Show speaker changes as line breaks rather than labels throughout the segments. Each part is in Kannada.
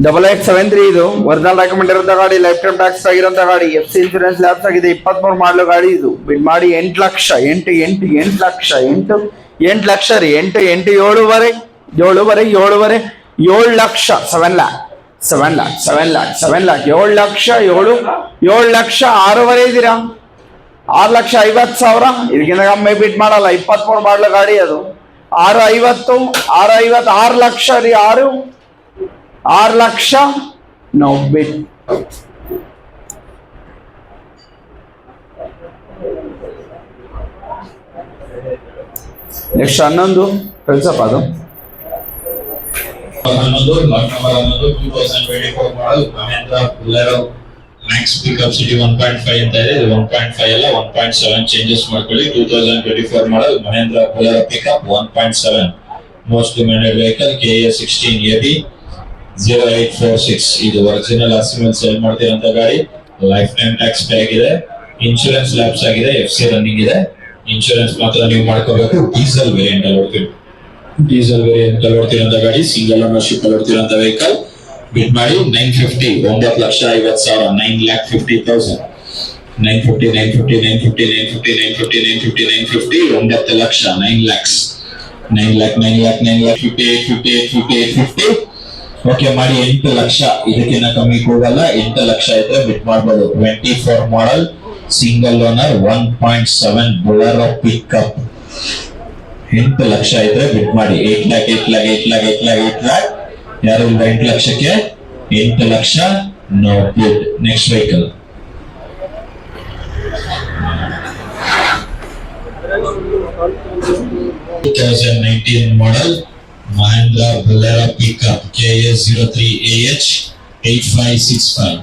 8873 ಇದು ಒರಿಜಿನಲ್ ಡಾಕ್ಯುಮೆಂಟ್ ಇರೋ ಗಾಡಿ, ಲೈಫ್ ಟೈಮ್ ಟ್ಯಾಕ್ಸ್ ಆಗಿರೋ ಗಾಡಿ, FC ಇನ್ಶೂರೆನ್ಸ್ ಲ್ಯಾಪ್ಸ್ ಆಗಿದೆ, 23 ಮಾಡಲು ಗಾಡಿ ಇದು. ಬಿಡ್ ಮಾಡಿ 8 ಲಕ್ಷ, 8 ಲಕ್ಷ, 8 ಲಕ್ಷ ರೀ, 8 7 ಲಕ್ಷ, 7 ಲ್ಯಾಕ್, 7 ಲ್ಯಾಕ್, 7 ಲಕ್ಷ, 7 ಲಕ್ಷ 6 ಇದ್ದೀರಾ, 6,50,000. ಇದಕ್ಕಿಂತ ಕಮ್ಮಿ ಬಿಟ್ ಮಾಡಲ್ಲ. 23 ಮಾಡಲು ಗಾಡಿ ಅದು. 6,50, 6 ಲಕ್ಷ ರೀ, 6 ಲಕ್ಷ ನೋ ಬಿಟ್. ನೆಕ್ಸ್ಟ್ 11 ಫ್ರೆಂಡ್ಸಪ್ಪ ಅದು
2024 model Mahindra Bolero Maxx pickup city 1.5 ಅಂತ ಇದೆ. 1.5 ಅಲ್ಲ 1.7 ಚೇಂಜಸ್ ಮಾಡ್ಕೊಳ್ಳಿ. 2024 model Mahindra Bolero pickup 1.7 most demanded vehicle KA 16AB 0846. ಇದು ಒರಿಜಿನಲ್ ಆರ್ಸಿಮೆಂಟ್ ಸೇಲ್ ಮಾಡ್ತಿರೋಂತ ಗಾಡಿ. ಲೈಫ್ ಟೈಮ್ ಟ್ಯಾಕ್ಸ್ ಪೇ ಆಗಿದೆ, ಇನ್ಶೂರೆನ್ಸ್ ಲ್ಯಾಪ್ಸ್ ಆಗಿದೆ, FC ರನ್ನಿಂಗ್ ಇದೆ. ಇನ್ಶೂರೆನ್ಸ್ ಮಾತ್ರ ನೀವು ಮಾಡ್ಕೋಬೇಕು. ಡೀಸೆಲ್ ವೇರಿಯಂಟ್ ಅಲ್ಲಿ ಓಡ್ತಿರೋಂತ ಗಾಡಿ, ಸಿಂಗಲ್ ಓನರ್ಶಿಪ್ ಅಲ್ಲಿ ಓಡ್ತಿರೋಂತ ವೆಹಿಕಲ್. ಬಿಡ್ ಮಾಡಿ 950, 9,50,000, 9,50,000, 950, 950, 950, 950, 950, 950, 950, 9 ಲಕ್ಷ, 9 lakhs, 9 lakh, 58, 58, 58, 50. ಓಕೆ ಮಾಡಿ 8 ಲಕ್ಷ. ಇದಕ್ಕಿಂತ ಕಮ್ಮಿ ಹೋಗಲ್ಲ. 8 ಲಕ್ಷ ಇದ್ರೆ ಬಿಟ್ ಮಾಡ್ಬೋದು. 24 model single owner 1.7 Bolero pickup 8 lakh ಇದ್ರೆ ಬಿಟ್ ಮಾಡಿ. 8 lakh. ಯಾರು 8 ಲಕ್ಷಕ್ಕೆ 8 lakh no bid. Next vehicle 2019 model Mahindra Bolero pickup KA 03AH 8565.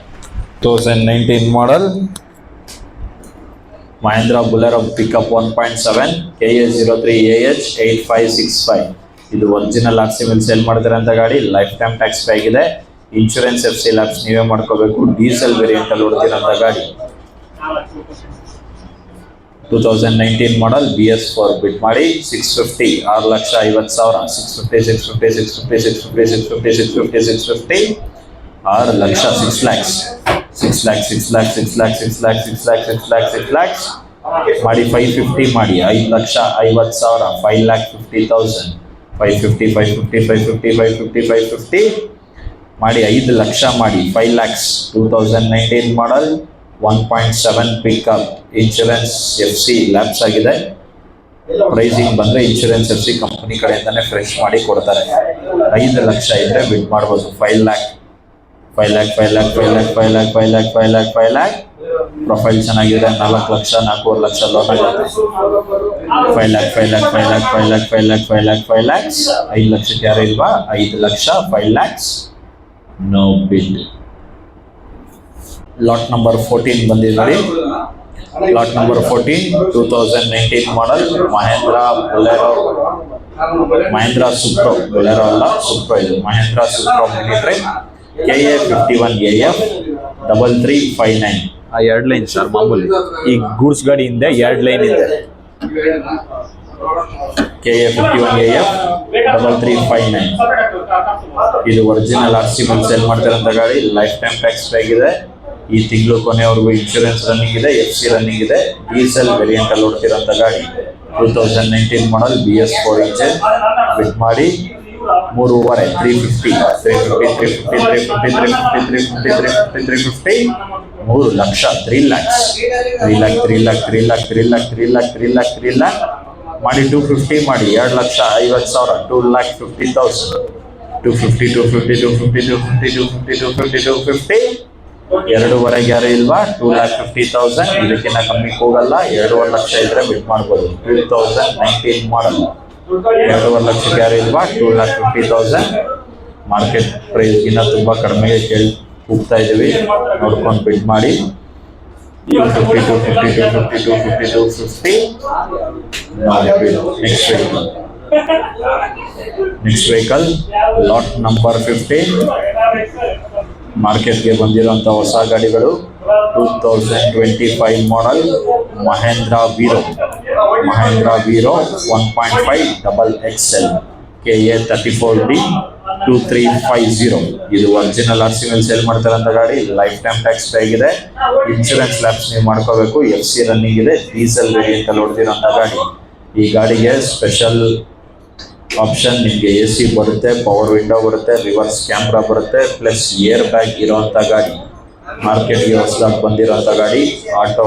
2019 model Mahindra Bolero pickup 1.7 KA 03AH 8565. ಇದು ಒರಿಜಿನಲ್ ಆರ್ಸಿ ಮೇಲೆ ಸೇಲ್ ಮಾಡ್ತಿರೋಂಥ ಗಾಡಿ. ಲೈಫ್ ಟೈಮ್ ಟ್ಯಾಕ್ಸ್ ಪೇ ಆಗಿದೆ, ಇನ್ಶೂರೆನ್ಸ್ FC ಲ್ಯಾಪ್ಸ್ ನೀವೇ ಮಾಡ್ಕೋಬೇಕು. ಡೀಸೆಲ್ ವೇರಿಯಂಟ್ ಅಲ್ಲಿ ಓಡ್ತಿರೋಂಥ ಗಾಡಿ. 2019 ಮಾಡಲ್ BS4 ಬಿಟ್ ಮಾಡಿ 650, 6,50,000, 650, 6 ಲಕ್ಷ, 6 lakhs, 6 lakhs ಮಾಡಿ 550 ಮಾಡಿ 5,50,000, 5,50,000, 550 ಮಾಡಿ 5 ಲಕ್ಷ ಮಾಡಿ 5 lakhs. 2019 ಮಾಡಲ್ 1.7 ಪಿಕಪ್, ಇನ್ಶೂರೆನ್ಸ್ FC ಲ್ಯಾಪ್ಸ್ ಆಗಿದೆ. ಪ್ರೈಸಿಂಗ್ ಬಂದ್ರೆ ಇನ್ಶೂರೆನ್ಸ್ FC ಕಂಪನಿ ಕಡೆಯಿಂದಾನೆ ಫ್ರೆಶ್ ಮಾಡಿ ಕೊಡ್ತಾರೆ. 5 ಲಕ್ಷ ಇದ್ರೆ ಬಿಡ್ ಮಾಡ್ಬೋದು. 5 lakh, ಪ್ರೊಫೈಲ್ ಚೆನ್ನಾಗಿದೆ. 4 ಲಕ್ಷ, 4 ಲಕ್ಷ ಲೋನ್ ಆಗುತ್ತೆ. 5 lakh, 5 ಲಕ್ಷಕ್ಕೆ ಯಾರು ಇಲ್ವಾ? 5 lakh, 5 lakhs no bid. Lot number 14 ಬಂದಿದೆ ನೋಡಿ. Lot number 14 2019 model Mahindra Supro, Bolero ಅಲ್ಲ ಸುಪ್ರೋ, ಇದು Mahindra Supro military KA 51AF 3359.
2 line sir ಮಾಮೂಲಿ.
ಈ ಗೂಡ್ಸ್ ಗಾಡಿ ಹಿಂದೆ 2 ಲೈನ್ ಇದೆ. KA 51AF 3359. ಇದು ಒರಿಜಿನಲ್ ಆರ್ಸಿ ಮೇಲೆ ಸೇಲ್ ಮಾಡ್ತಿರೋಂಥ ಗಾಡಿ. ಲೈಫ್ ಟೈಮ್ ಟ್ಯಾಕ್ಸ್ ಪೇ ಆಗಿದೆ. ಈ ತಿಂಗಳು ಕೊನೆವರೆಗೂ ಇನ್ಶೂರೆನ್ಸ್ ರನ್ನಿಂಗ್ ಇದೆ, FC ರನ್ನಿಂಗ್ ಇದೆ. ಡೀಸೆಲ್ ವೇರಿಯಂಟ್ ಅಲ್ಲಿ ಓಡ್ತಿರೋಂಥ ಗಾಡಿ. 2019 ಮಾಡಲ್ BS4 ಇಂಜಿನ್. ಬಿಟ್ ಮಾಡಿ 3.5, 350, 3 ಲಕ್ಷ, 3 lakhs, 3 lakh ಮಾಡಿ 250 ಮಾಡಿ 2,50,000, 2,50,000, 250. 2.5 ಯಾರು ಇಲ್ವಾ? 2,50,000. ಇದಕ್ಕಿಂತ ಕಮ್ಮಿ ಹೋಗಲ್ಲ. 2.5 ಲಕ್ಷ ಇದ್ರೆ ಬಿಟ್ ಮಾಡ್ಬೋದು. 2019 ಮಾಡಲ್ 2.5 ಲಕ್ಷಕ್ಕೆ ಯಾರು ಇಲ್ವಾ? 2,50,000. ಮಾರ್ಕೆಟ್ ಪ್ರೈಸ್ಗಿನ್ನ ತುಂಬಾ ಕಡಿಮೆಗೆ ಹೋಗ್ತಾ ಇದೀವಿ. ನೋಡ್ಕೊಂಡು ಬಿಡ್ ಮಾಡಿ. 250. ನೆಕ್ಸ್ಟ್ ವೆಹಿಕಲ್ ಲಾಟ್ ನಂಬರ್ 15 ಮಾರ್ಕೆಟ್ಗೆ ಬಂದಿರುವಂತ ಹೊಸ ಗಾಡಿಗಳು. 2025 ಮಾಡಲ್ ಮಹೇಂದ್ರ ವೀರೋ 1.5 XXL KA 34D 2350. ಇದು ಒರಿಜಿನಲ್ RC ಮೇಲೆ ಸೇಲ್ ಮಾಡ್ತಾರಂತ ಗಾಡಿ, ಲೈಫ್ ಟೈಮ್ ಟ್ಯಾಕ್ಸ್ ಪೇ ಆಗಿದೆ, ಇನ್ಶೂರೆನ್ಸ್ ಲ್ಯಾಪ್ಸ್ ನೀವು ಮಾಡ್ಕೋಬೇಕು, FC ರನ್ನಿಂಗ್ ಇದೆ, ಡೀಸೆಲ್ ವೇರಿಯಂಟ್ ಅಲ್ಲಿ ಓಡ್ತಿರೋಂಥ ಗಾಡಿ. ಈ ಗಾಡಿಗೆ ಸ್ಪೆಷಲ್ ಆಪ್ಷನ್ ನಿಮಗೆ AC ಬರುತ್ತೆ, ಪವರ್ ವಿಂಡೋ ಬರುತ್ತೆ, ರಿವರ್ಸ್ ಕ್ಯಾಮ್ರಾ ಬರುತ್ತೆ, ಪ್ಲಸ್ ಏರ್ ಬ್ಯಾಗ್ ಇರೋಂಥ ಗಾಡಿ. ಮಾರ್ಕೆಟ್ಗೆ ಹೊಸದಾಗಿ ಬಂದಿರೋಂಥ ಗಾಡಿ. ಆಟೋ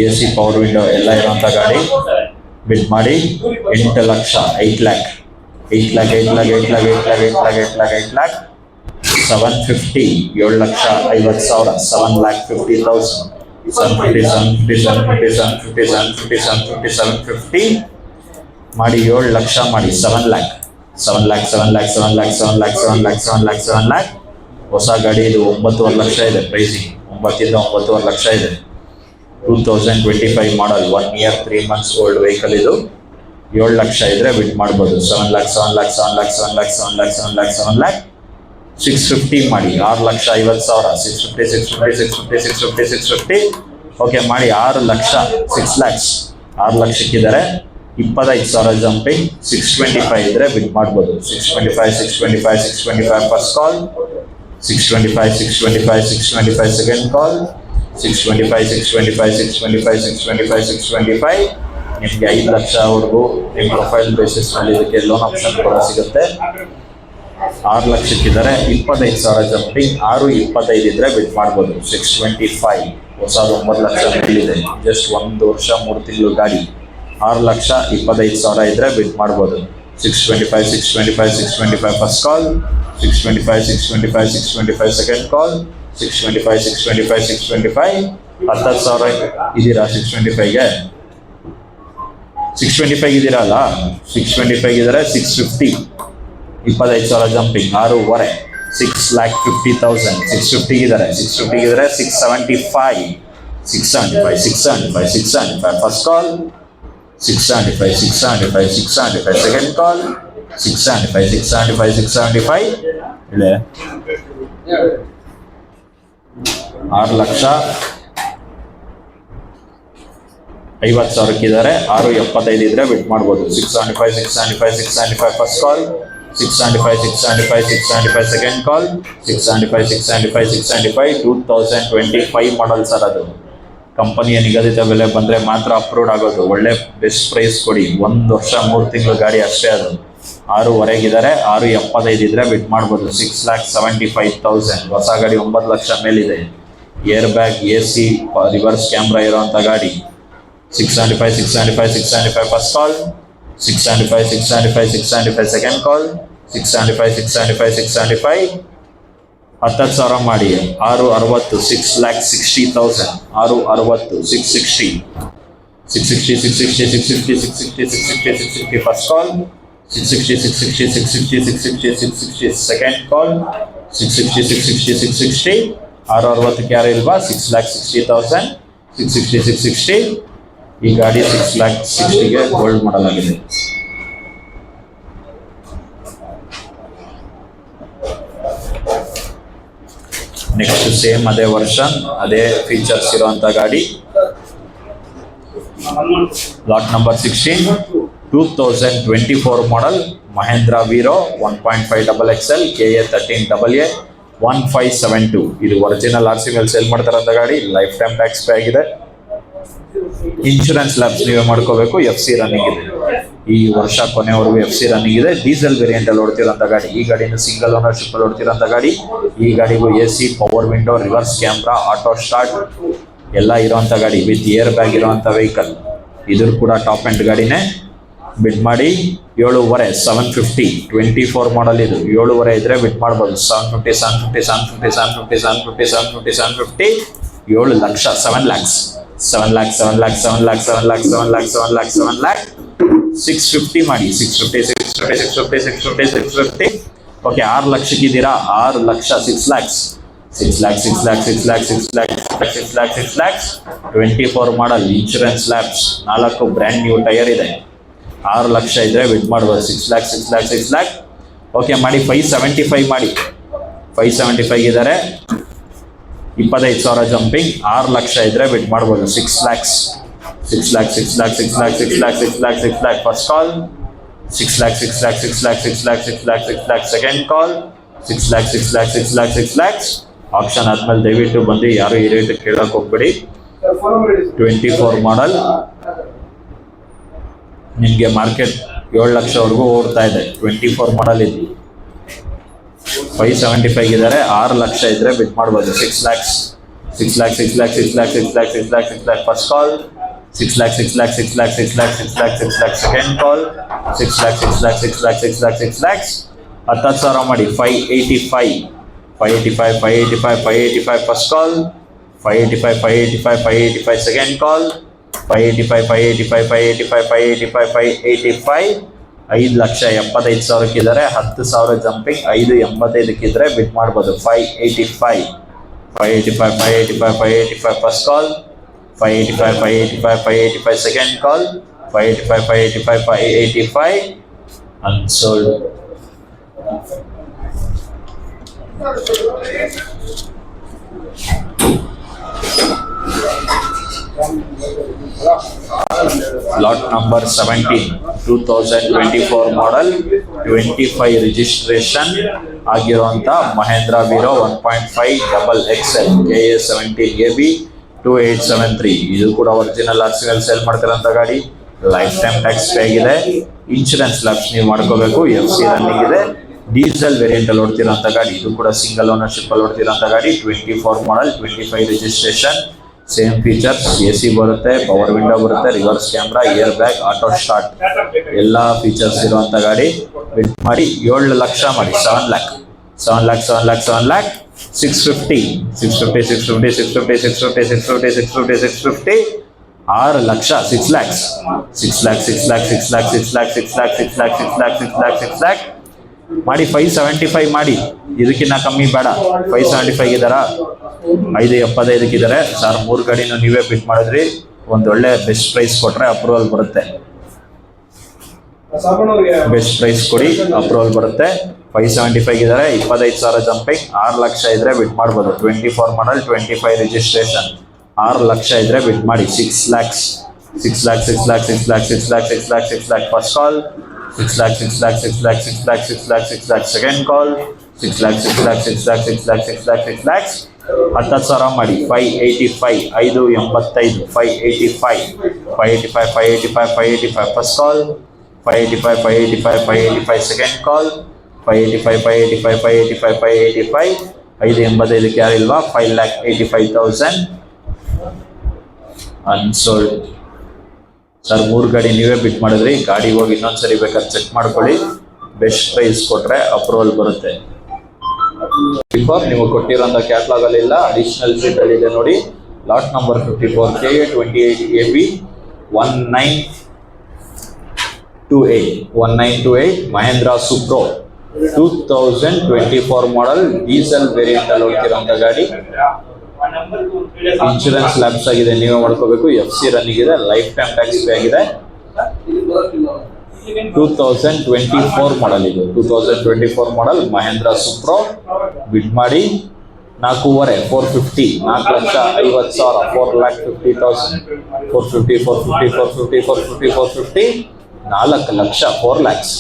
AC ಪವರ್ ವಿಂಡೋ ಎಲ್ಲ ಇರೋಂಥ ಗಾಡಿ. ಬಿಡ್ ಮಾಡಿ 8 ಲಕ್ಷ, 8 ಲ್ಯಾಕ್ 750, 7,50,000, 7,50,000, 750 ಮಾಡಿ 7 ಲಕ್ಷ ಮಾಡಿ 7 ಲ್ಯಾಕ್. ಹೊಸ ಗಾಡಿ ಇದು 9.5 ಲಕ್ಷ ಇದೆ ಪ್ರೈಸಿಂಗ್, 9 ಇಂದ 9.5 ಲಕ್ಷ ಇದೆ. 2025 ಮಾಡಲ್, 1 year 3 months ಓಲ್ಡ್ ವೆಹಿಕಲ್ ಇದು. 7 ಲಕ್ಷ ಇದ್ರೆ ಬಿಡ್ ಮಾಡ್ಬೋದು. 7 ಲ್ಯಾಕ್ 650 ಮಾಡಿ 6,50,000, 650. ಓಕೆ ಮಾಡಿ 6 ಲಕ್ಷ, 6 ಲ್ಯಾಕ್ಸ್, 6 ಲಕ್ಷಕ್ಕಿದ್ದಾರೆ. 25,000 ಜಂಪಿಂಗ್. 625 ಇದ್ರೆ ಬಿಡ್ ಮಾಡ್ಬೋದು. 625 ಫಸ್ಟ್ ಕಾಲ್, 625 ಸೆಕೆಂಡ್ ಕಾಲ್, 625 ನಿಮಗೆ 5 ಲಕ್ಷವರೆಗೂ ನಿಮ್ಮ ಪ್ರೊಫೈಲ್ ಬೇಸಿಸ್ ಮೇಲೆ ಇದಕ್ಕೆ ಲೋನ್ ಆಪ್ಷನ್ ಕೂಡ ಸಿಗುತ್ತೆ. 6 ಲಕ್ಷಕ್ಕಿದ್ದಾರೆ. 25,000 ಜಂಪಿಂಗ್, 625 ಇದ್ರೆ ಬಿಡ್ ಮಾಡ್ಬೋದು. 625 ಹೊಸದು 9 ಲಕ್ಷ ಮೇಲಿದೆ, ಜಸ್ಟ್ 1 ವರ್ಷ 3 ತಿಂಗಳು ಗಾಡಿ. 6 ಲಕ್ಷ 25,000 ಇದ್ರೆ ಬಿಡ್ ಮಾಡ್ಬೋದು. 625 ಫಸ್ಟ್ ಕಾಲ್, 625 ಸೆಕೆಂಡ್ ಕಾಲ್, 625 10,000 ಇದ್ದೀರಾ 625ಗೆ? 625 ಇದ್ದೀರಲ್ಲ, 625 ಇದ್ದಾರೆ. 650, 25,000 ಜಂಪಿಂಗ್, 6.5, 6,50,000, 650 ಇದ್ದಾರೆ. 675 ಫಸ್ಟ್ ಕಾಲ್, 675 ಸೆಕೆಂಡ್ ಕಾಲ್, 675 ಇದೆ. 6 ಲಕ್ಷ 50,000ಕ್ಕಿದ್ದಾರೆ. 675 ಇದ್ರೆ ಬಿಟ್ ಮಾಡ್ಬೋದು. 675 ಫಸ್ಟ್ ಕಾಲ್, 675 ಸೆಕೆಂಡ್ ಕಾಲ್, 675 2025 ಮಾಡಲ್ ಸರ್. ಅದು ಕಂಪನಿಯ ನಿಗದಿತ ಬೆಲೆ ಬಂದರೆ ಮಾತ್ರ ಅಪ್ರೂವ್ಡ್ ಆಗೋದು. ಒಳ್ಳೆ ಬೆಸ್ಟ್ ಪ್ರೈಸ್ ಕೊಡಿ. 1 ವರ್ಷ 3 ತಿಂಗಳು ಗಾಡಿ ಅಷ್ಟೇ ಅದು. 6.25 675 ಇದ್ರೆ ಬಿಟ್ ಮಾಡ್ಬೋದು. 6,75,000 ಹೊಸ ಗಾಡಿ, 9 ಲಕ್ಷ ಮೇಲಿದೆ. Air bag, AC, reverse camera ಇರೋಂಥ ಗಾಡಿ. 675 ಫಸ್ಟ್ ಕಾಲ್, 675 ಸೆಕೆಂಡ್ ಕಾಲ್, 675 10,000 ಮಾಡಿ 660, 6,60,000, 660, 660 ಫಸ್ಟ್ ಕಾಲ್, 660 ಸೆಕೆಂಡ್ ಕಾಲ್, 660 660 ಯಾರು ಇಲ್ವಾ? 6,60,000, 660 ಈ ಗಾಡಿ 6,60,000ಗೆ ಹೋಲ್ಡ್ ಮಾಡಲಾಗಿದೆ. ನೆಕ್ಸ್ಟ್ ಸೇಮ್ ಅದೇ ವರ್ಷನ್, ಅದೇ ಫೀಚರ್ಸ್ ಇರುವಂತ ಗಾಡಿ. Lot number 16, 2024 model Mahendra ವೀರೋ 1.5 XL KA 13AA 1572. ಇದು ಒರಿಜಿನಲ್ RC ಮೇಲೆ ಸೇಲ್ ಮಾಡ್ತಾರಂತ ಗಾಡಿ. ಲೈಫ್ ಟೈಮ್ ಟ್ಯಾಕ್ಸ್ ಪೇ ಆಗಿದೆ. ಇನ್ಶೂರೆನ್ಸ್ ಲ್ಯಾಬ್ಸ್ ನೀವೇ ಮಾಡ್ಕೋಬೇಕು. FC ರನ್ನಿಂಗ್ ಇದೆ. ಈ ವರ್ಷ ಕೊನೆವರೆಗೂ FC ರನ್ನಿಂಗ್ ಇದೆ. ಡೀಸೆಲ್ ವೇರಿಯಂಟ್ ಅಲ್ಲಿ ಓಡ್ತಿರೋಂಥ ಗಾಡಿ. ಈ ಗಾಡಿನ ಸಿಂಗಲ್ ಓನರ್ಶಿಪ್ ಅಲ್ಲಿ ಓಡ್ತಿರೋಂಥ ಗಾಡಿ. ಈ ಗಾಡಿಗೂ AC, power window, reverse camera, auto start ಎಲ್ಲ ಇರೋಂಥ ಗಾಡಿ ವಿತ್ ಏರ್ ಬ್ಯಾಗ್ ಇರೋಂಥ ವೆಹಿಕಲ್. ಇದ್ರ ಕೂಡ ಟಾಪ್ ಎಂಡ್ ಗಾಡಿನೇ. ಬಿಡ್ ಮಾಡಿ 7.5 750 24 ಮಾಡಲ್ ಇದು. 7.5 ಇದ್ರೆ ಬಿಡ್ ಮಾಡ್ಬೋದು. 750 7 ಲಕ್ಷ 7 ಲ್ಯಾಕ್ಸ್ 650 ಮಾಡಿ 650 ಓಕೆ. 6 ಲಕ್ಷಕ್ಕಿದ್ದೀರಾ? 6 lakh 6 lakhs 24 model, insurance lapse, 4 brand new tyre ಇದೆ. 6 ಲಕ್ಷ ಇದ್ರೆ ಬಿಡ್ ಮಾಡ್ಬೋದು. 6 ಲ್ಯಾಕ್ ಓಕೆ ಮಾಡಿ 575 ಮಾಡಿ 575 ಇದ್ದಾರೆ. 25,000 ಜಂಪಿಂಗ್. 6 ಲಕ್ಷ ಇದ್ರೆ ಬಿಡ್ ಮಾಡ್ಬೋದು. 6 lac first call, 6 lakh, 6 lakh, 6 lakh, 6 lakh, 6 lakh, 6 lakh. Second call 6 lakh, 6 lakh, 6 lakh, 6 lakhs. Action ಆದ್ಮೇಲೆ ದಯವಿಟ್ಟು ಬಂದು ಯಾರು ಈ ರೇಟ್ ಕೇಳಕ್ ಹೋಗ್ಬೇಡಿ. 24 ಮಾಡಲ್ ನಿಮಗೆ ಮಾರ್ಕೆಟ್ 7 ಲಕ್ಷವರೆಗೂ ಓಡ್ತಾ ಇದೆ. 24 ಮಾಡಲ್ ಇದು 575 ಇದ್ದಾರೆ. 6 ಲಕ್ಷ ಇದ್ರೆ ಬಿಟ್ ಮಾಡ್ಬೋದು. 6 lakhs, 6 lakh, 6 lakh, 6 lakh, 6 lakh, 6 lakh, 6 lakh. First call 6 lakh, 6 lakh, 6 lakh, 6 lakh, 6 lakh, 6 lakh. Second call 6 lakh, 6 lakh, 6 lakh, 6 lakh, 6 lakhs. 10,000 ಮಾಡಿ 585, 585, 585, 585. First call 585, 585, 585. Second call 585, 585, 585, 585, 585. 5,75,000 ಇದ್ದಾರೆ. 10,000 ಜಂಪಿಂಗ್. 585 ಇದ್ರೆ ಬಿಟ್ ಮಾಡ್ಬೋದು. 585, 585, 585, 585. First call 585, 585, 585. Second call 585, 585, 585. Unsold. Lot number 17, 2024 model, 25 registration ಆಗಿರುವಂತ ಮಹೇಂದ್ರ ವೀರೋ 1.5 ಡಬಲ್ XL KA17AB 2873. ಇದು ಕೂಡ ಒರಿಜಿನಲ್ ಆರ್ಸಿಎಲ್ ಸೇಲ್ ಮಾಡ್ತಿರೋಂಥ ಗಾಡಿ. ಲೈಫ್ ಟೈಮ್ ಟ್ಯಾಕ್ಸ್ ಪೇ ಆಗಿದೆ. ಇನ್ಶೂರೆನ್ಸ್ ಲ್ಯಾಬ್ಸ್ ನೀವು ಮಾಡ್ಕೋಬೇಕು. FC ರನ್ನಿಂಗ್ ಇದೆ. ಡೀಸೆಲ್ ವೇರಿಯಂಟ್ ಅಲ್ಲಿ ಓಡ್ತಿರೋಂಥ ಗಾಡಿ. ಇದು ಕೂಡ ಸಿಂಗಲ್ ಓನರ್ಶಿಪ್ ಅಲ್ಲಿ ಓಡ್ತಿರೋಂಥ ಗಾಡಿ. 24 model, 25 registration. Same features, AC ಬರುತ್ತೆ, ಪವರ್ ವಿಂಡೋ ಬರುತ್ತೆ, reverse camera, air bag, auto start ಎಲ್ಲ ಫೀಚರ್ಸ್ ಇರುವಂತ ಗಾಡಿ. ಬಿಟ್ ಮಾಡಿ 7 ಲಕ್ಷ ಮಾಡಿ. 7 lakh, 7 lakh, 7 lakh, 7 lakh. 650, 650, 650, 650, 650, 650, 650, 650. 6 lakh, 6 lakhs, 6 lakh, 6 lakh, 6 lakh, 6 lakh, 6 lakh, 6 lakh, 6 lakh, 6 lakh, 6 lakh ಮಾಡಿ. 575 ಮಾಡಿ. ಇದಕ್ಕಿನ್ನ ಕಮ್ಮಿ ಬೇಡ. 575 ಇದಾರ. 575 ಇದ್ದಾರೆ. ಸರ್ 3 ಗಾಡಿನೂ ನೀವೇ ಬಿಟ್ ಮಾಡಿದ್ರಿ. ಒಂದೊಳ್ಳೆ ಬೆಸ್ಟ್ ಪ್ರೈಸ್ ಕೊಟ್ರೆ ಅಪ್ರೂವಲ್ ಬರುತ್ತೆ. ಬೆಸ್ಟ್ ಪ್ರೈಸ್ ಕೊಡಿ, ಅಪ್ರೂವಲ್ ಬರುತ್ತೆ. 575 ಇದ್ದಾರೆ. 25,000 ಜಂಪಿಂಗ್. 6 ಲಕ್ಷ ಇದ್ರೆ ಬಿಟ್ ಮಾಡ್ಬೋದು. 24 ಮಾಡಲ್, 25 ರಿಜಿಸ್ಟ್ರೇಷನ್. 6 ಲಕ್ಷ ಇದ್ರೆ ಬಿಟ್ ಮಾಡಿ. 6 lakhs, 6 lakh, 6 lakh, 6 lakh, 6 lakh, 6 lakh, 6 lakh. First call 6 lakh, 6 lakh, 6 lakh, 6 lakh, 6 lakh, 6 lakh. Second call 6 lakh, 6 lakh, 6 lakh, 6 lakh, 6 lakh, 6 lakhs. 10,000 ಮಾಡಿ. 585, 585, 585, 585, 585, 585. First call 585, 585, 585. Second call 585, 585, 585, 585. 585 ಯಾರಿಲ್ವಾ? 5,85,000 unsold. Sir 3 ಗಾಡಿ ನೀವೇ ಬಿಟ್ ಮಾಡಿದ್ರಿ. ಗಾಡಿ ಹೋಗಿ ಇನ್ನೊಂದ್ಸರಿ ಬೇಕಾದ್ರೆ ಚೆಕ್ ಮಾಡ್ಕೊಳ್ಳಿ. ಬೆಸ್ಟ್ ಪ್ರೈಸ್ ಕೊಟ್ರೆ ಅಪ್ರೂವಲ್ ಬರುತ್ತೆ. ಬಿಫೋರ್ ನೀವು ಕೊಟ್ಟಿರೋಂಥ ಕ್ಯಾಟ್ಲಾಗ್ ಅಲ್ಲಿ ಇಲ್ಲ, ಅಡಿಷನಲ್ ಶೀಟ್ ಅಲ್ಲಿ ಇದೆ ನೋಡಿ. Lot number 54 KA28AB 1928 Mahindra Supro 2024 model, diesel variant ಅಲ್ಲಿ ಓಡ್ತಿರೋಂಥ ಗಾಡಿ. ಇನ್ಶೂರೆನ್ಸ್ ಲ್ಯಾಬ್ಸ್ ಆಗಿದೆ, ನೀವೇ ಮಾಡ್ಕೋಬೇಕು. FC ರನ್ನಿಂಗ್ ಇದೆ. ಲೈಫ್ ಟೈಮ್ ಟ್ಯಾಕ್ಸ್ ಪೇ ಆಗಿದೆ. 2024 ಮಾಡಲ್ ಇದು. 2024 ಮಾಡಲ್ ಮಹೇಂದ್ರ ಸುಪ್ರೋ. ಬಿಡ್ ಮಾಡಿ 4.5, 450, 4,50,000, 4,50,000, 450, 450, 450, 450, 450. 4 lakh, 4 lakhs,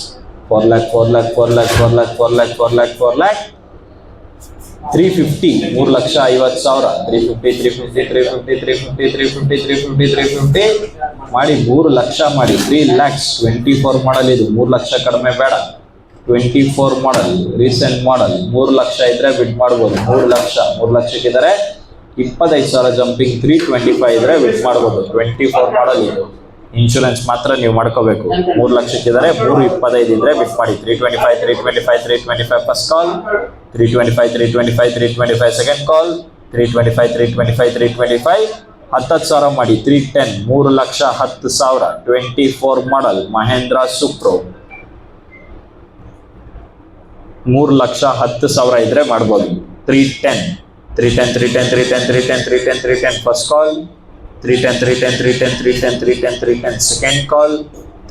4 lakh, 4 lakh, 4 lakh, 4 lakh, 4 lakh, 4 lakh, 4 lakh. 350, 3,50,000, 350, 350, 350, 350, 350, 350, 350 ಮಾಡಿ. 3 ಲಕ್ಷ ಮಾಡಿ. 3 lakhs. 24 ಮಾಡಲ್ ಇದು. 3 ಲಕ್ಷ ಕಡಿಮೆ ಬೇಡ. 24 ಮಾಡಲ್, ರೀಸೆಂಟ್ ಮಾಡಲ್. 3 ಲಕ್ಷ ಇದ್ರೆ ಬಿಟ್ ಮಾಡ್ಬೋದು. 3 ಲಕ್ಷ, 3 ಲಕ್ಷಕ್ಕಿದ್ದಾರೆ. 25,000 ಜಂಪಿಂಗ್. 325 ಇದ್ರೆ ಬಿಟ್ ಮಾಡ್ಬೋದು. 24 ಮಾಡಲ್ ಇದು. ಇನ್ಶೂರೆನ್ಸ್ ಮಾತ್ರ ನೀವು ಮಾಡ್ಕೋಬೇಕು. 3 ಲಕ್ಷಕ್ಕಿದ್ದಾರೆ. 325 ಇದ್ರೆ ಬಿಟ್ ಮಾಡಿ. 325, 325, 325. First call 325, 325, 325. ಸೆಕೆಂಡ್ ಕಾಲ್ 325, 325, 325. 10,000 ಮಾಡಿ. 310, 3,10,000. 24 ಮಾಡಲ್ ಮಹೇಂದ್ರ ಸುಪ್ರೋ. 3,10,000 ಇದ್ರೆ ಮಾಡ್ಬೋದು. 310, 310, 310, 310, 310, 310, 310. First call 310, 310, 310, 310, 310, 310. Second call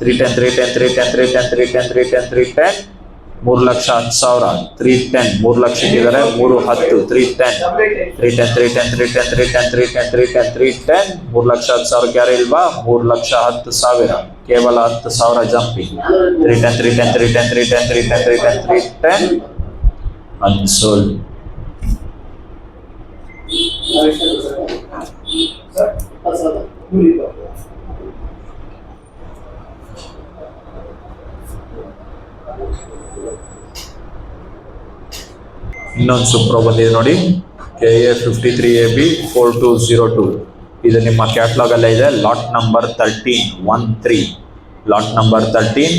310, 310, 310, 310, 310, 310, 310. 3,10,000 310 3 ಲಕ್ಷಕ್ಕಿದ್ದಾರೆ 310 310 310 ಯಾರು ಇಲ್ವಾ 3,10,000 ಕೇವಲ 10,000 ಜಂಪಿಂಗ್ 310 ಅನ್ಸೋಲ್ಡ್. ಇನ್ನೊಂದು ಸೂಪ್ರೋ ಬಂದಿದೆ ನೋಡಿ, KA53AB 4202. ಇದು ನಿಮ್ಮ ಕ್ಯಾಟ್ಲಾಗ್ ಅಲ್ಲೇ ಇದೆ. ಲಾಟ್ ನಂಬರ್ 13 ಲಾಟ್ ನಂಬರ್ 13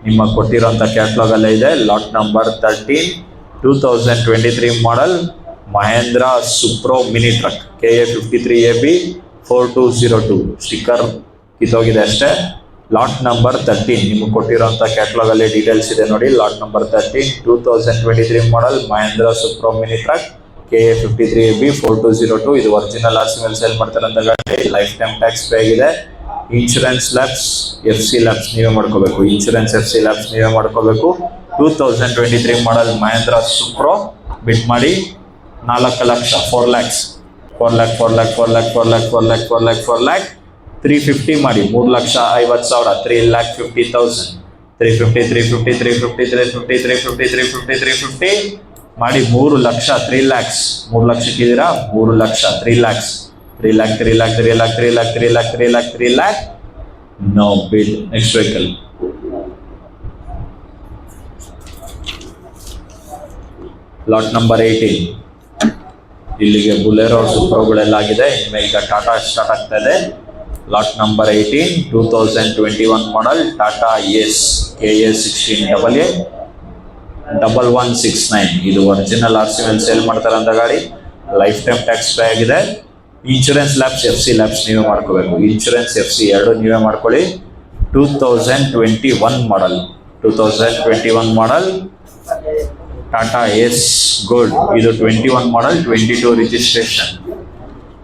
ನಿಮ್ಮ ಕೊಟ್ಟಿರೋಂಥ ಕ್ಯಾಟ್ಲಾಗ್ ಅಲ್ಲೇ ಇದೆ. Lot number 13 2023 model Mahindra Supro mini truck KA53AB 4202. Sticker ಕಿತ್ತೋಗಿದೆ ಅಷ್ಟೇ. ಲಾಟ್ ನಂಬರ್ 13 ನಿಮಗೆ ಕೊಟ್ಟಿರೋಂಥ ಕ್ಯಾಟ್ಲಾಗ್ ಅಲ್ಲಿ ಡೀಟೇಲ್ಸ್ ಇದೆ ನೋಡಿ. Lot number 13 2023 model Mahindra Supro mini truck KA53AB 4202. ಇದು ಒರಿಜಿನಲ್ RC ಮೇಲೆ ಸೇಲ್ ಮಾಡ್ತಾರಂತ ಗಾಡಿ. ಲೈಫ್ ಟೈಮ್ ಟ್ಯಾಕ್ಸ್ ಪೇ ಆಗಿದೆ. ಇನ್ಶೂರೆನ್ಸ್ ಲ್ಯಾಬ್ಸ್ FC ಲ್ಯಾಬ್ಸ್ ನೀವೇ ಮಾಡ್ಕೋಬೇಕು. ಇನ್ಶೂರೆನ್ಸ್ FC ಲ್ಯಾಬ್ಸ್ ನೀವೇ ಮಾಡ್ಕೋಬೇಕು. 2023 ಮಾಡೆಲ್ ಮಹೇಂದ್ರ ಸುಪ್ರೋ ಬಿಟ್ ಮಾಡಿ 4 ಲಕ್ಷ 4 lakhs 350 ಮಾಡಿ 3,50,000 3,50,000 350 ಮಾಡಿ 3 ಲಕ್ಷ 3 lakhs 3 ಲಕ್ಷಕ್ಕಿದ್ದೀರಾ 3 lakh 3 lakhs 3 lakh no bid. Next vehicle lot number 18. ಇಲ್ಲಿಗೆ ಬುಲೆರೋ ಸೂಪ್ರೋಗಳೆಲ್ಲ ಆಗಿದೆ. ಇನ್ಮೇಲೆ ಈಗ ಟಾಟಾ ಸ್ಟಾರ್ಟ್ ಆಗ್ತಾ ಇದೆ. ಲಾಟ್ ನಂಬರ್ 18 2021 ಮಾಡೆಲ್ ಟಾಟಾ ಏಸ್ KA16AA 1169. ಇದು ಒರಿಜಿನಲ್ RC ಮೇಲೆ ಸೇಲ್ ಮಾಡ್ತಾರಂತ ಗಾಡಿ. ಲೈಫ್ ಟೈಮ್ ಟ್ಯಾಕ್ಸ್ ಪೇ ಆಗಿದೆ. ಇನ್ಶೂರೆನ್ಸ್ ಲ್ಯಾಬ್ಸ್ FC ಲ್ಯಾಬ್ಸ್ ನೀವೇ ಮಾಡ್ಕೋಬೇಕು. ಇನ್ಶೂರೆನ್ಸ್ FC ಎರಡು ನೀವೇ ಮಾಡ್ಕೊಳ್ಳಿ. 2021 ಮಾಡೆಲ್ ಟಾಟಾ ಏಸ್ ಗೋಲ್ಡ್. ಇದು 21 ಮಾಡೆಲ್ 22 ರಿಜಿಸ್ಟ್ರೇಷನ್.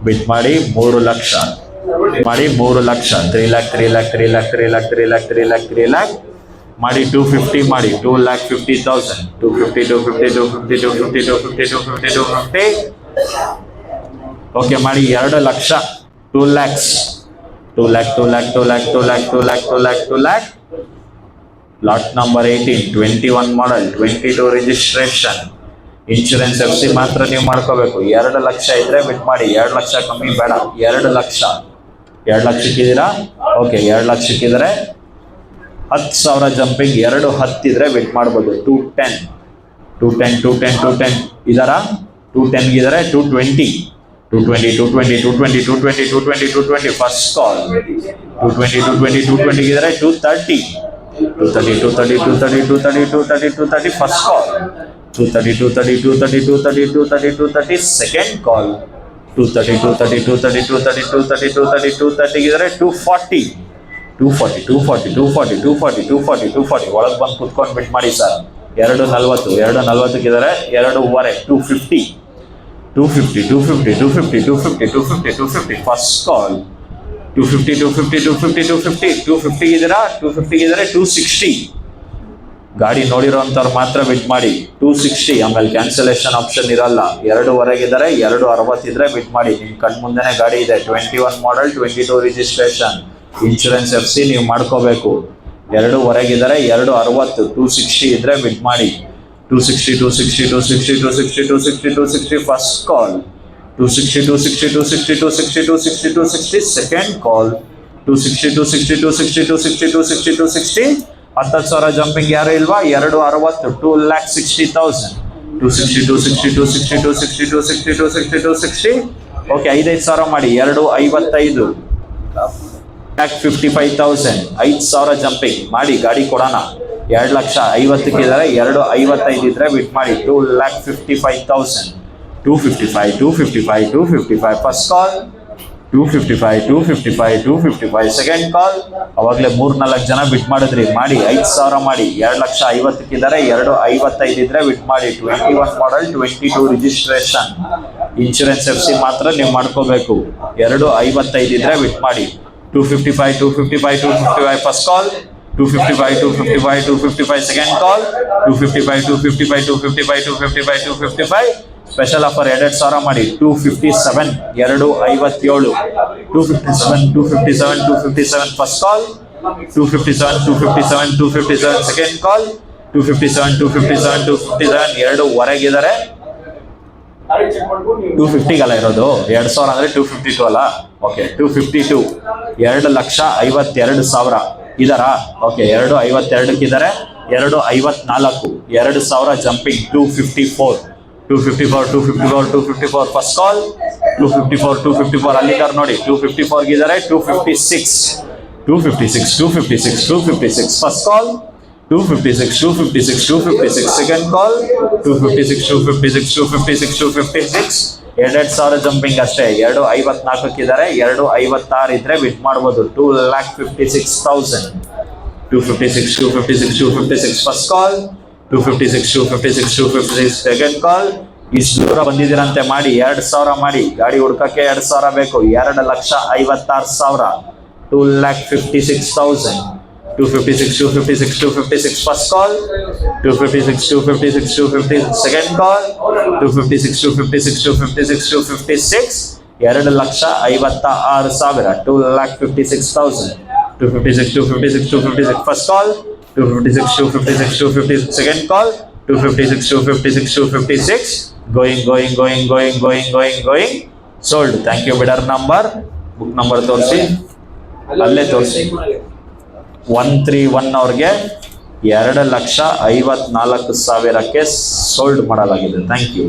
ಬಿಟ್ ಮಾಡಿ 3 ಲಕ್ಷ 3 ಲಕ್ಷ 3 lakh ಮಾಡಿ 250 ಮಾಡಿ 2,50,000 250 ಓಕೆ ಮಾಡಿ 2 lakh 2 lakhs 2 lakh. Lot number 18 21 model 22 registration. Insurance FC ಮಾತ್ರ ನೀವು ಮಾಡ್ಕೋಬೇಕು. 2 ಲಕ್ಷ ಇದ್ರೆ ಬಿಟ್ ಮಾಡಿ. 2 ಲಕ್ಷ ಕಮ್ಮಿ ಬೇಡ. 2 ಲಕ್ಷಕ್ಕಿದ್ದೀರಾ ಓಕೆ. 2 ಲಕ್ಷಕ್ಕಿದ್ರೆ 10,000 ಜಂಪಿಂಗ್. 10 ಇದ್ರೆ ಬಿಟ್ ಮಾಡ್ಬೋದು. 210 ಇದರ 210 ಇದ್ರೆ 220 ಫಸ್ಟ್ ಕಾಲ್. 220 ಇದ್ರೆ 230 ಫಸ್ಟ್ ಕಾಲ್. 230 ಸೆಕೆಂಡ್ ಕಾಲ್. 230 ಇದ್ರೆ 240 ಒಳಗೆ ಬಂದು ಕುತ್ಕೊಂಡು ಬಿಟ್ ಮಾಡಿ ಸರ್. 240 ಇದ್ರೆ 2.5 250 ಫಸ್ಟ್ ಕಾಲ್. 250 ಇದ್ದೀರಾ 260 ಗಾಡಿ ನೋಡಿರೋಂಥವ್ರು ಮಾತ್ರ ಬಿಟ್ ಮಾಡಿ. 260 ಆಮೇಲೆ ಕ್ಯಾನ್ಸಲೇಷನ್ ಆಪ್ಷನ್ ಇರಲ್ಲ. 2.5 ಇದ್ದಾರೆ 260 ಇದ್ರೆ ಬಿಟ್ ಮಾಡಿ. ನಿಮ್ ಕಣ್ ಮುಂದೆನೆ ಗಾಡಿ ಇದೆ. 21 ಮಾಡೆಲ್ 22 ರಿಜಿಸ್ಟ್ರೇಷನ್. ಇನ್ಶೂರೆನ್ಸ್ FC ನೀವು ಮಾಡ್ಕೋಬೇಕು. 2.5 ಇದ್ದಾರೆ 260 260 ಇದ್ರೆ ಬಿಟ್ ಮಾಡಿ. 260 ಫಸ್ಟ್ ಕಾಲ್. 260 ಸೆಕೆಂಡ್ ಕಾಲ್. 260 10,000 ಜಂಪಿಂಗ್ ಯಾರು ಇಲ್ವಾ. 260 2,60,000 260 ಓಕೆ. 5,000 ಮಾಡಿ 255 55,000 5,000 ಜಂಪಿಂಗ್ ಮಾಡಿ ಗಾಡಿ ಕೊಡೋಣ. 2,50,000 ಇದ್ದಾರೆ 255 ಇದ್ರೆ ಬಿಟ್ ಮಾಡಿ. 2,55,000 255 ಫಸ್ಟ್ ಕಾಲ್. 255 ಸೆಕೆಂಡ್ ಕಾಲ್. ಅವಾಗಲೇ 3-4 ಜನ ಬಿಟ್ ಮಾಡಿದ್ರಿ. ಮಾಡಿ 5,000 ಮಾಡಿ. 2,50,000 ಇದ್ದಾರೆ 255 ಇದ್ರೆ ಬಿಟ್ ಮಾಡಿ. 21 ಮಾಡೆಲ್ 22 ರಿಜಿಸ್ಟ್ರೇಷನ್. ಇನ್ಶೂರೆನ್ಸ್ FC ಮಾತ್ರ ನೀವು ಮಾಡ್ಕೋಬೇಕು. 255 ಇದ್ರೆ ಬಿಟ್ ಮಾಡಿ. 255 first call. 255 second call, 255 special offer 2,000 ಮಾಡಿ 257 257 ಫಸ್ಟ್ ಕಾಲ್, 257 ಸೆಕೆಂಡ್ ಕಾಲ್, 257 ಎರಡು ಹೊರಗಿದ್ದಾರೆ. 250 ಅಲ್ಲ ಇರೋದು, 2,000 ಅಂದ್ರೆ 252 ಅಲ್ಲ. ಓಕೆ 252 2,52,000 ಇದಾರಾ? ಓಕೆ 252 ಇದ್ದಾರೆ. 254 2,000 ಜಂಪಿಂಗ್ 254 ಫಸ್ಟ್ ಕಾಲ್, 254 ಅಲ್ಲಿದ್ದಾರೆ ನೋಡಿ. 254 ಇದ್ದಾರೆ. 256 first call, 256 second call, 256 2,000 jumping ಅಷ್ಟೇ. 254 ಇದ್ದಾರೆ. 256 ಇದ್ರೆ ಬಿಟ್ ಮಾಡ್ಬೋದು. 2,56,000 256 ಫಸ್ಟ್ ಕಾಲ್, 256 ಸೆಕೆಂಡ್ ಕಾಲ್. ಇಷ್ಟು ದೂರ ಬಂದಿದ್ದೀರಂತೆ ಮಾಡಿ 2,000 ಮಾಡಿ. ಗಾಡಿ ಹುಡ್ಕಕ್ಕೆ 2,000 ಬೇಕು. 2,56,000 2,56,000 256 first call, 256 second call, 256 2,56,000 2,56,000 256 first call, 256 second call, 256 going sold. Thank you. Bidder number, book number ತೋರಿಸಿ, ಅಲ್ಲೇ ತೋರಿಸಿ. 131 ಅವ್ರಿಗೆ 2,54,000 ಸೋಲ್ಡ್ ಮಾಡಲಾಗಿದೆ. Thank you.